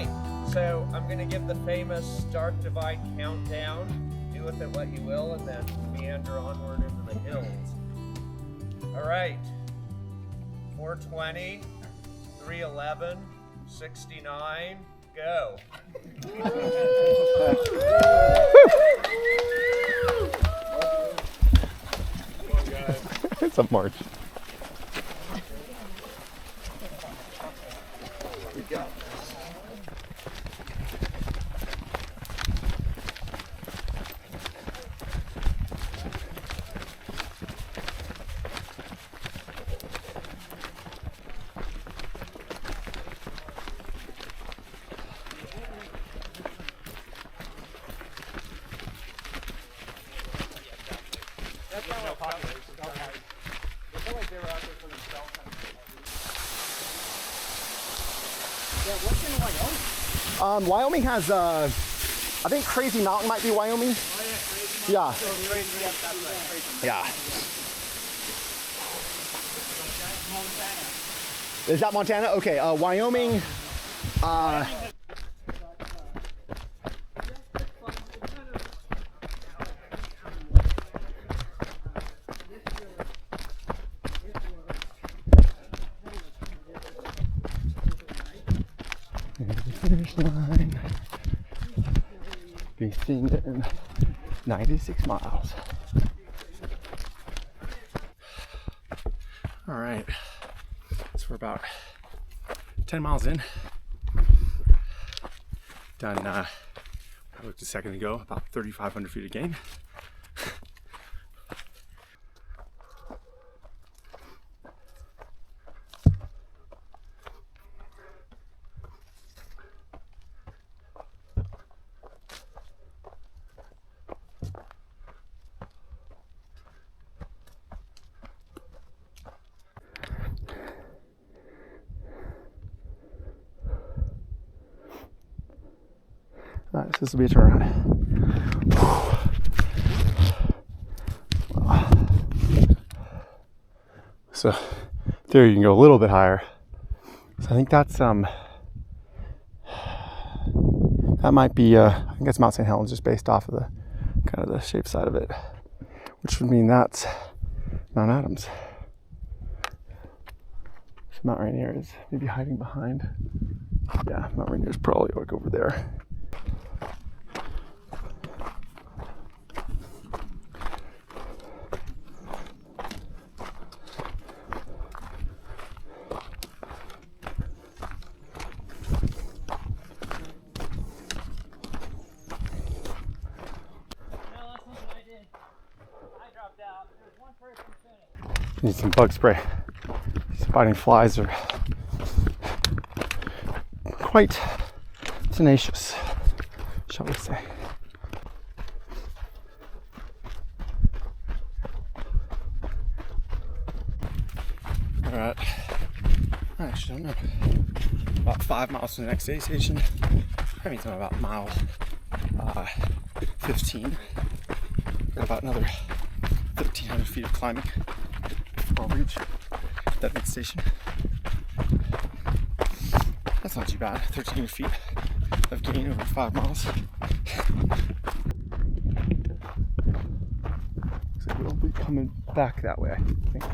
right, so I'm going to give the famous Stark Divide countdown. Do with it what you will, and then meander onward into the hills. All right, 420, 311, 69, go. It's a march. We go. Wyoming has, I think Crazy Mountain might be Wyoming. Yeah. Yeah. Is that Montana? Okay, Wyoming. Finish line. Be seen in 96 miles. All right, so we're about 10 miles in. Done, I looked a second ago, about 3,500 feet of gain. All right, so this will be a turnaround. So there you can go a little bit higher. So I think that's that might be I think that's Mount St. Helens, just based off of the kind of the shape side of it, which would mean that's Mount Adams. So Mount Rainier is maybe hiding behind. Yeah, Mount Rainier is probably like over there. Need some bug spray. Spotting flies are quite tenacious, shall we say. All right, I actually don't know. About 5 miles to the next aid station. That means I'm about mile 15. Got about another 1,300 feet of climbing before I'll reach that next station. That's not too bad. 1,300 feet of gain over 5 miles. So we'll be coming back that way, I think.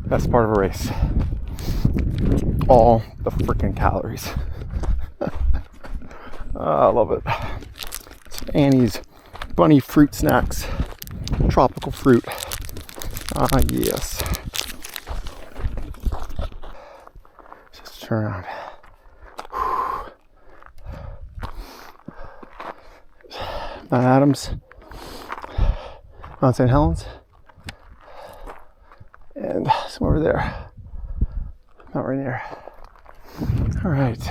Best part of a race. All the freaking calories. I love it. Some Annie's bunny fruit snacks. Tropical fruit. Yes. Just turn around. Mount Adams. Mount St. Helens. And somewhere over there. Mount Rainier. All right.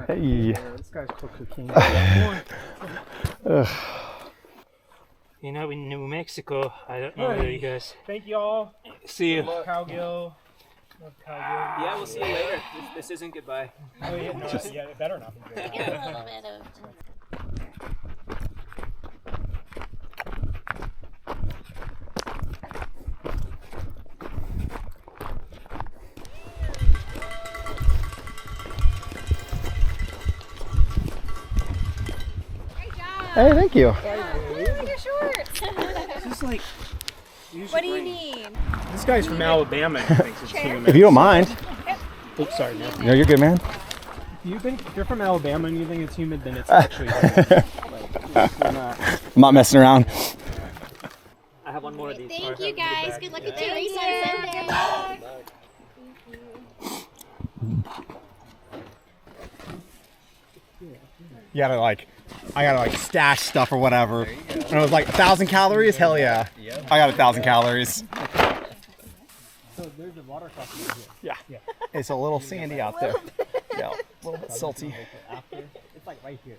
Hey. This guy's cooking. You know, in New Mexico, I don't know where you guys. Thank you all. See you. Cowgill. Love cowgill. Yeah, we'll see you later. This isn't goodbye. Oh, yeah, no, yeah, it better not be good. Get a little bit of. Hey, thank you. Look at your shorts. Just like, What do you need? this guy's from Alabama and he thinks it's humid. If you don't mind. Oops, sorry, man. No, you're good, man. If you're from Alabama and you think it's humid, then it's actually humid. You're not. I'm not messing around. I have one more of these. Thank you guys. Good luck at your race on Sunday. You gotta I gotta stash stuff or whatever. And it was 1,000 calories? Hell yeah. I got 1,000 calories. So there's a water crossing here. Yeah. It's a little sandy out there. Yeah, a little bit salty. After, it's like right here.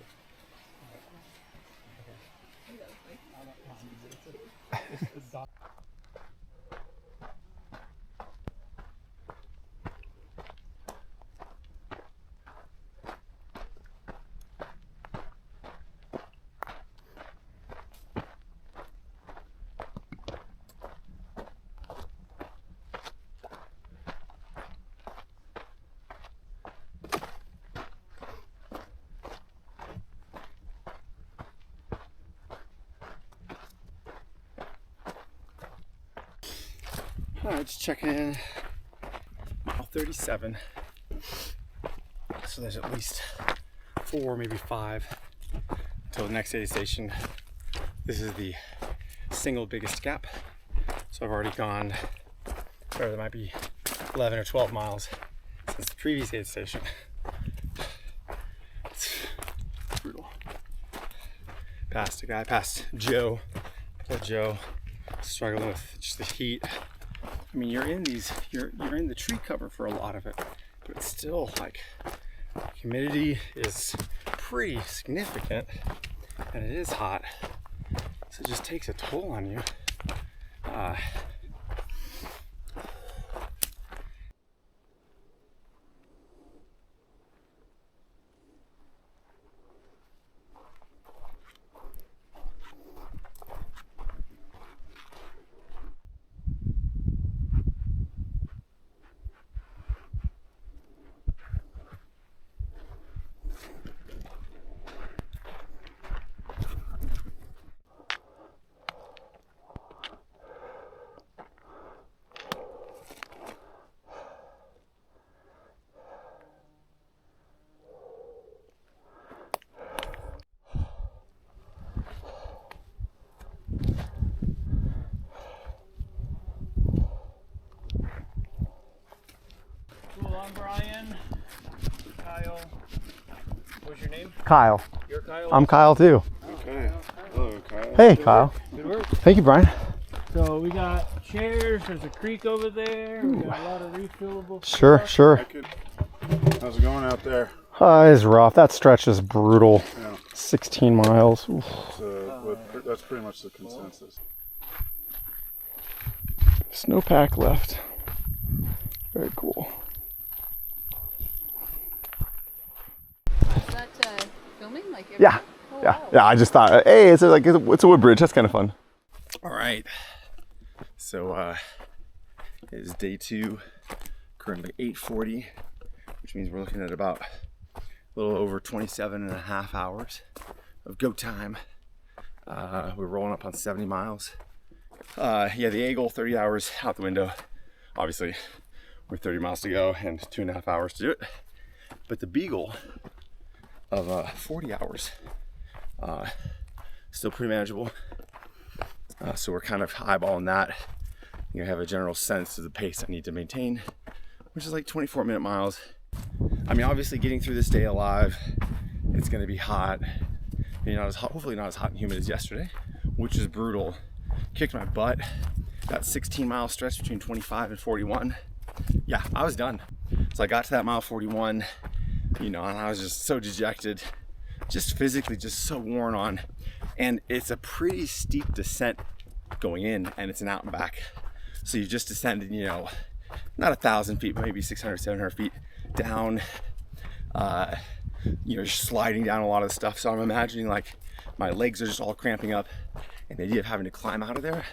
Alright, just checking in. Mile 37. So there's at least 4, maybe 5 until the next aid station. This is the single biggest gap. So I've already gone, or there might be 11 or 12 miles since the previous aid station. It's brutal. Passed a guy, passed Joe. Poor Joe, struggling with just the heat. I mean, you're in the tree cover for a lot of it, but it's still humidity is pretty significant and it is hot. So it just takes a toll on you. I'm Brian. Kyle. What's your name? Kyle. You're Kyle? I'm Kyle too. Okay. Hello, Kyle. Hey, Kyle. Good work. Thank you, Brian. So we got chairs. There's a creek over there. We got a lot of refillable. Sure. How's it going out there? It's rough. That stretch is brutal. Yeah. 16 miles. Oof. That's pretty much the consensus. Snowpack left. Very cool. Is that filming? Yeah. I just thought, hey, it's a wood bridge. That's kind of fun. All right. So it is day 2. Currently 8:40, which means we're looking at about a little over 27 and a half hours of go time. We're rolling up on 70 miles. The Eagle, 30 hours out the window. Obviously, we're 30 miles to go and 2.5 hours to do it. But the Beagle of 40 hours, still pretty manageable. So we're kind of eyeballing that. You have a general sense of the pace I need to maintain, which is 24-minute miles. I mean, obviously getting through this day alive, it's gonna be hot. Maybe not as hot, hopefully not as hot and humid as yesterday, which is brutal. Kicked my butt. That 16-mile stretch between 25 and 41. Yeah, I was done. So I got to that mile 41. you know, and I was just so dejected, just physically just so worn on. And it's a pretty steep descent going in, and it's an out and back. So you just descended, you know, not 1,000 feet, but maybe 600, 700 feet down. You know, sliding down a lot of the stuff. So I'm imagining like my legs are just all cramping up, and the idea of having to climb out of there,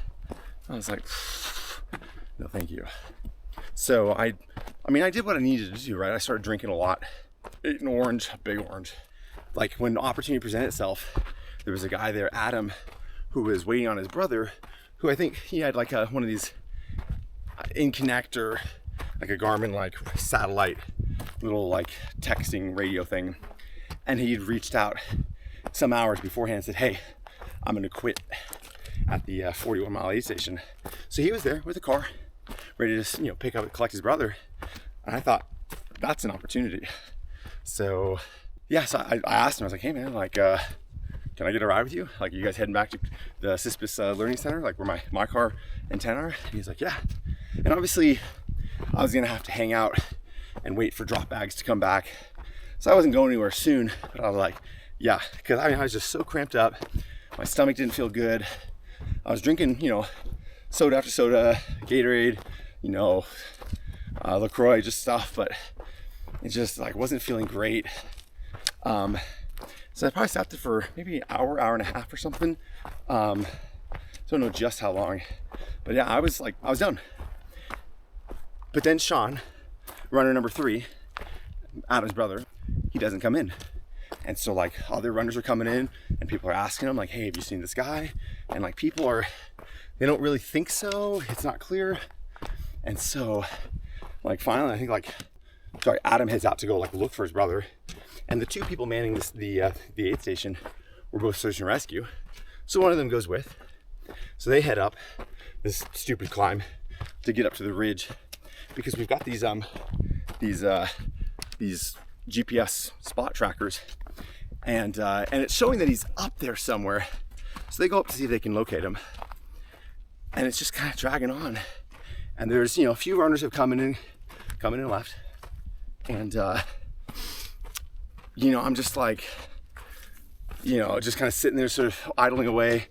I was like, no, thank you. So I mean, I did what I needed to do, right? I started drinking a lot, ate an orange, a big orange. Like when the opportunity presented itself, there was a guy there, Adam, who was waiting on his brother, who I think he had like one of these in connector, like a Garmin like satellite little like texting radio thing, and he'd reached out some hours beforehand and said, hey, I'm gonna quit at the 41 mile aid station. So he was there with a car ready to, you know, pick up and collect his brother, and I thought that's an opportunity. So yeah, so I asked him, I was like, hey man, like can I get a ride with you? Like, are you guys heading back to the Cispus Learning Center, like where my car and tent are? And he's like, yeah. And obviously I was gonna have to hang out and wait for drop bags to come back. So I wasn't going anywhere soon, but I was like, yeah, because I mean, I was just so cramped up. My stomach didn't feel good. I was drinking, you know, soda after soda, Gatorade, you know, LaCroix, just stuff, but it just like wasn't feeling great. So I probably sat there for maybe an hour, hour and a half or something. Don't know just how long, but yeah, I was done. But then Sean, runner number 3, Adam's brother, he doesn't come in. And so like other runners are coming in and people are asking him like, hey, have you seen this guy? And like they don't really think so. It's not clear. And so like finally, I think Adam heads out to go like look for his brother. And the 2 people manning the aid station were both search and rescue. So one of them goes with. So they head up this stupid climb to get up to the ridge, because we've got these GPS spot trackers, and it's showing that he's up there somewhere. So they go up to see if they can locate him, and it's just kind of dragging on. And there's, you know, a few runners have come in and left, and you know, I'm just like, you know, just kind of sitting there sort of idling away.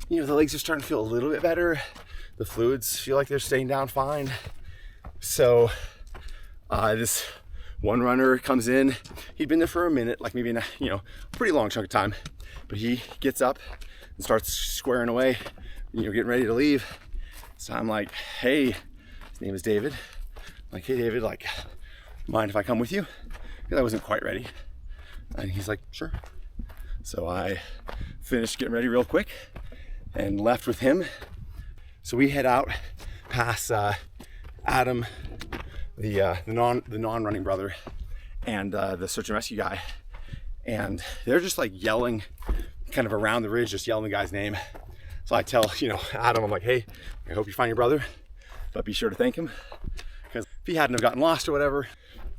You know, the legs are starting to feel a little bit better. The fluids feel like they're staying down fine. So this one runner comes in. He'd been there for a minute, like maybe a pretty long chunk of time, but he gets up and starts squaring away, you know, getting ready to leave. So I'm like, hey, his name is David. I'm like, hey David, like, mind if I come with you? Because I wasn't quite ready. And he's like, sure. So I finished getting ready real quick and left with him. So we head out past Adam, the non-running brother, and the search and rescue guy, and they're just like yelling kind of around the ridge, just yelling the guy's name. So I tell, you know, Adam, I'm like, hey, I hope you find your brother, but be sure to thank him, because if he hadn't have gotten lost or whatever,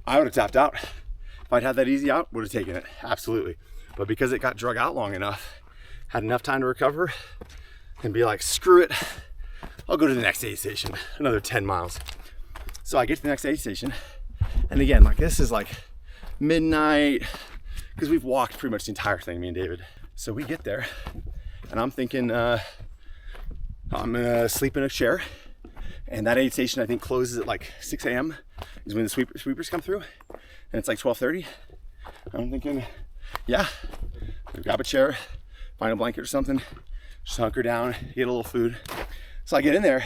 I would have tapped out. If I'd had that easy out, would have taken it, absolutely. But because it got drug out long enough, had enough time to recover and be like, screw it, I'll go to the next aid station, another 10 miles. So I get to the next aid station, and again, like, this is like midnight, because we've walked pretty much the entire thing, me and David. So we get there, and I'm thinking I'm gonna sleep in a chair, and that aid station I think closes at like 6 a.m. is when the sweepers come through, and it's like 12:30. I'm thinking, yeah, grab a chair, find a blanket or something, just hunker down, get a little food. So I get in there,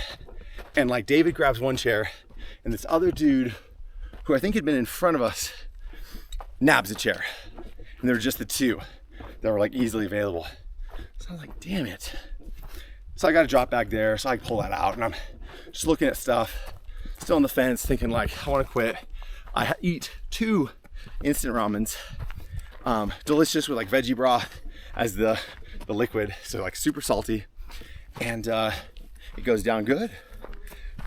and like David grabs one chair, and this other dude, who I think had been in front of us, nabs a chair. And there were just the 2 that were like easily available. So I was like, damn it. So I got a drop bag there, so I pull that out, and I'm just looking at stuff, still on the fence, thinking like, I want to quit. I eat 2 instant ramens, delicious, with like veggie broth as the liquid, so like super salty, and it goes down good.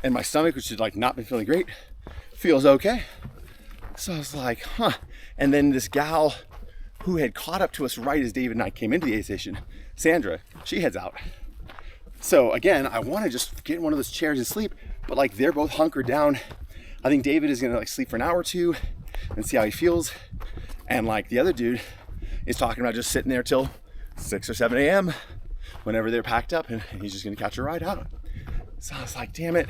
And my stomach, which had like not been feeling great, feels okay. So I was like, huh. And then this gal who had caught up to us right as David and I came into the aid station, Sandra, she heads out. So again, I want to just get in one of those chairs and sleep, but like they're both hunkered down. I think David is gonna like sleep for an hour or 2 and see how he feels. And like the other dude is talking about just sitting there till 6 or 7 a.m. whenever they're packed up, and he's just gonna catch a ride out. So I was like, damn it.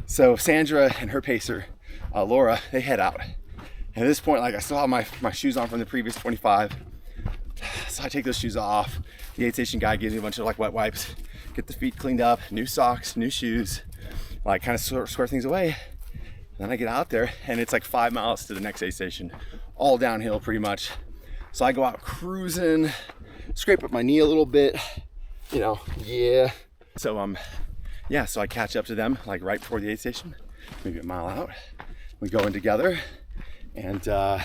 So Sandra and her pacer, Laura, they head out. And at this point, like I still have my shoes on from the previous 25. So I take those shoes off. The aid station guy gives me a bunch of like wet wipes, get the feet cleaned up, new socks, new shoes, like kind of square things away. And then I get out there and it's like 5 miles to the next aid station, all downhill pretty much. So I go out cruising, scrape up my knee a little bit, you know, yeah. So yeah, so I catch up to them like right before the aid station, maybe a mile out. We go in together and you know,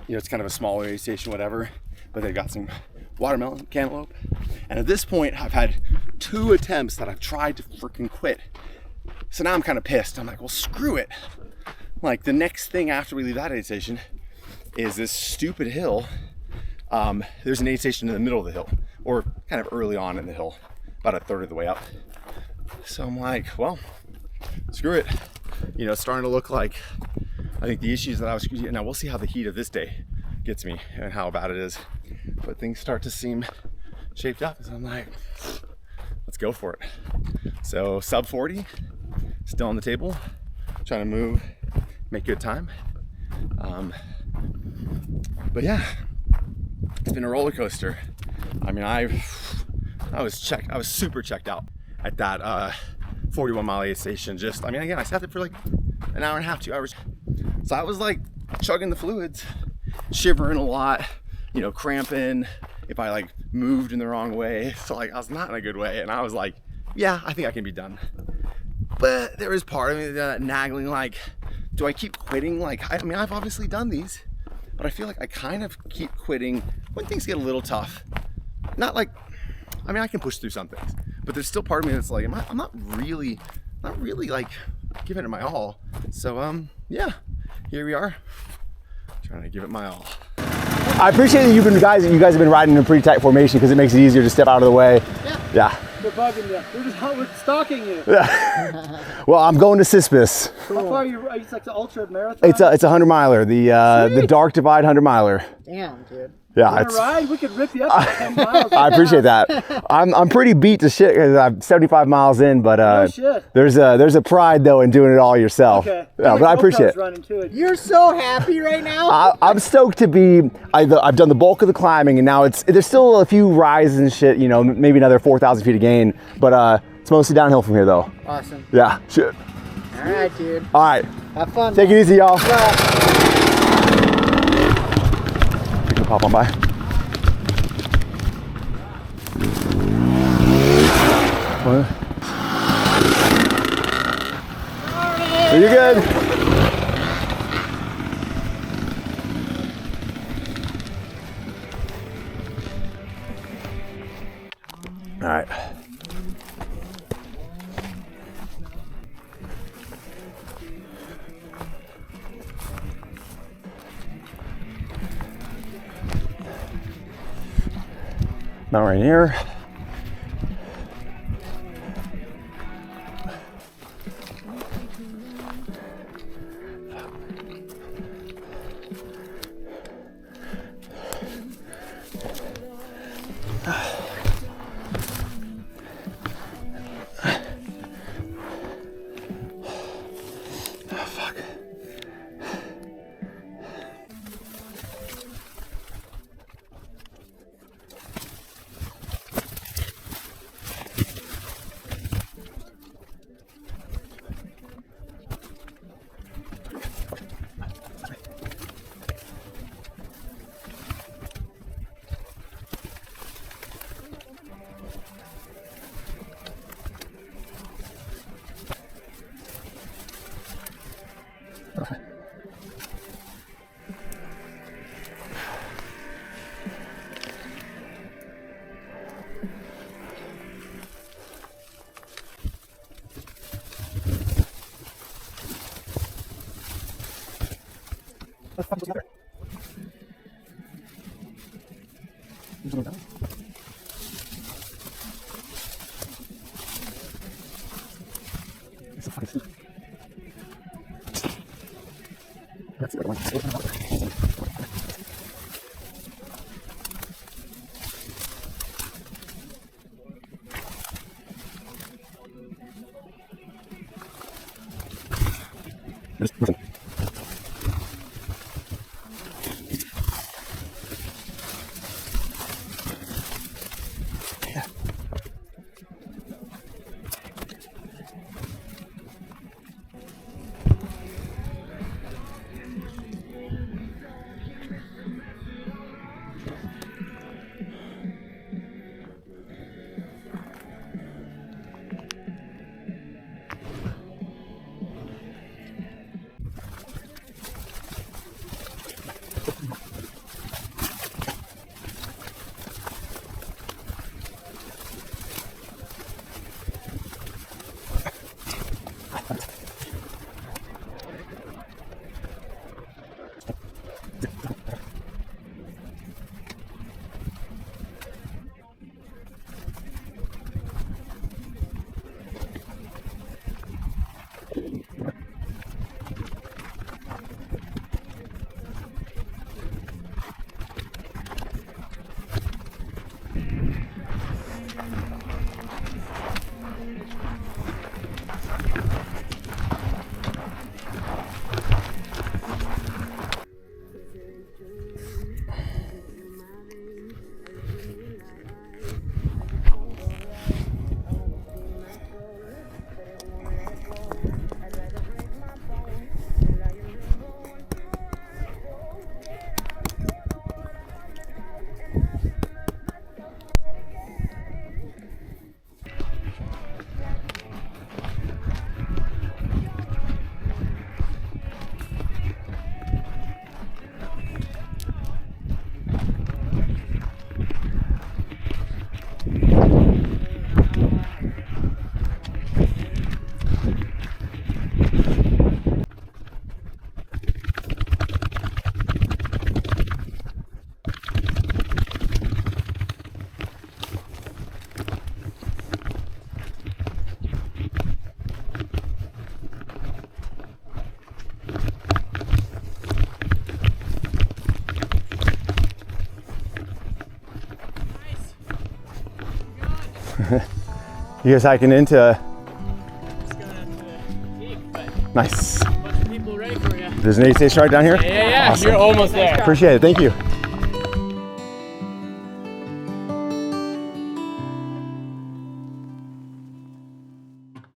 it's kind of a smaller aid station, whatever, but they've got some watermelon, cantaloupe. And at this point, I've had 2 attempts that I've tried to freaking quit. So now I'm kind of pissed. I'm like, well, screw it. Like the next thing after we leave that aid station is this stupid hill. There's an aid station in the middle of the hill, or kind of early on in the hill, about a third of the way up. So I'm like, well, screw it. You know, it's starting to look like, I think the issues that I was, now we'll see how the heat of this day gets me and how bad it is. But things start to seem shaped up. So I'm like, let's go for it. So sub 40, still on the table, trying to move, make good time. But yeah, it's been a roller coaster. I mean, I was super checked out at that 41 mile aid station. Just, I mean, again, I sat there for like an hour and a half, 2 hours. So I was like chugging the fluids, shivering a lot, you know, cramping if I like moved in the wrong way. So like I was not in a good way. And I was like, yeah, I think I can be done. But there was part of me that nagging, like, do I keep quitting? Like, I mean, I've obviously done these, but I feel like I kind of keep quitting when things get a little tough. Not like, I mean, I can push through some things, but there's still part of me that's like, I'm not really like giving it my all. So yeah, here we are, trying to give it my all. I appreciate that you guys have been riding in a pretty tight formation because it makes it easier to step out of the way. Yeah. We're bugging you. We're stalking you. Yeah. Well, I'm going to Cispus. Cool. How far are you? It's like the ultra marathon? It's a 100-miler, the Dark Divide 100-miler. Damn, dude. Yeah, it's ride. We could rip you up for 10 miles. I appreciate that. I'm pretty beat to shit because I'm 75 miles in, but no shit. there's a pride though in doing it all yourself. Okay. Yeah, but I appreciate it. You're so happy right now. I'm stoked to be. I've done the bulk of the climbing, and now there's still a few rises and shit. You know, maybe another 4,000 feet of gain, but it's mostly downhill from here though. Awesome. Yeah. Shit. All right, dude. All right. Have fun. Take it easy, y'all. You can pop on by. You're good. All right. Mount Rainier. That's the other one. You guys hiking into? Just going to the peak, but Nice. a bunch of people ready for you. There's an aid station right down here? Yeah, Awesome. you're almost there. Appreciate it, thank you.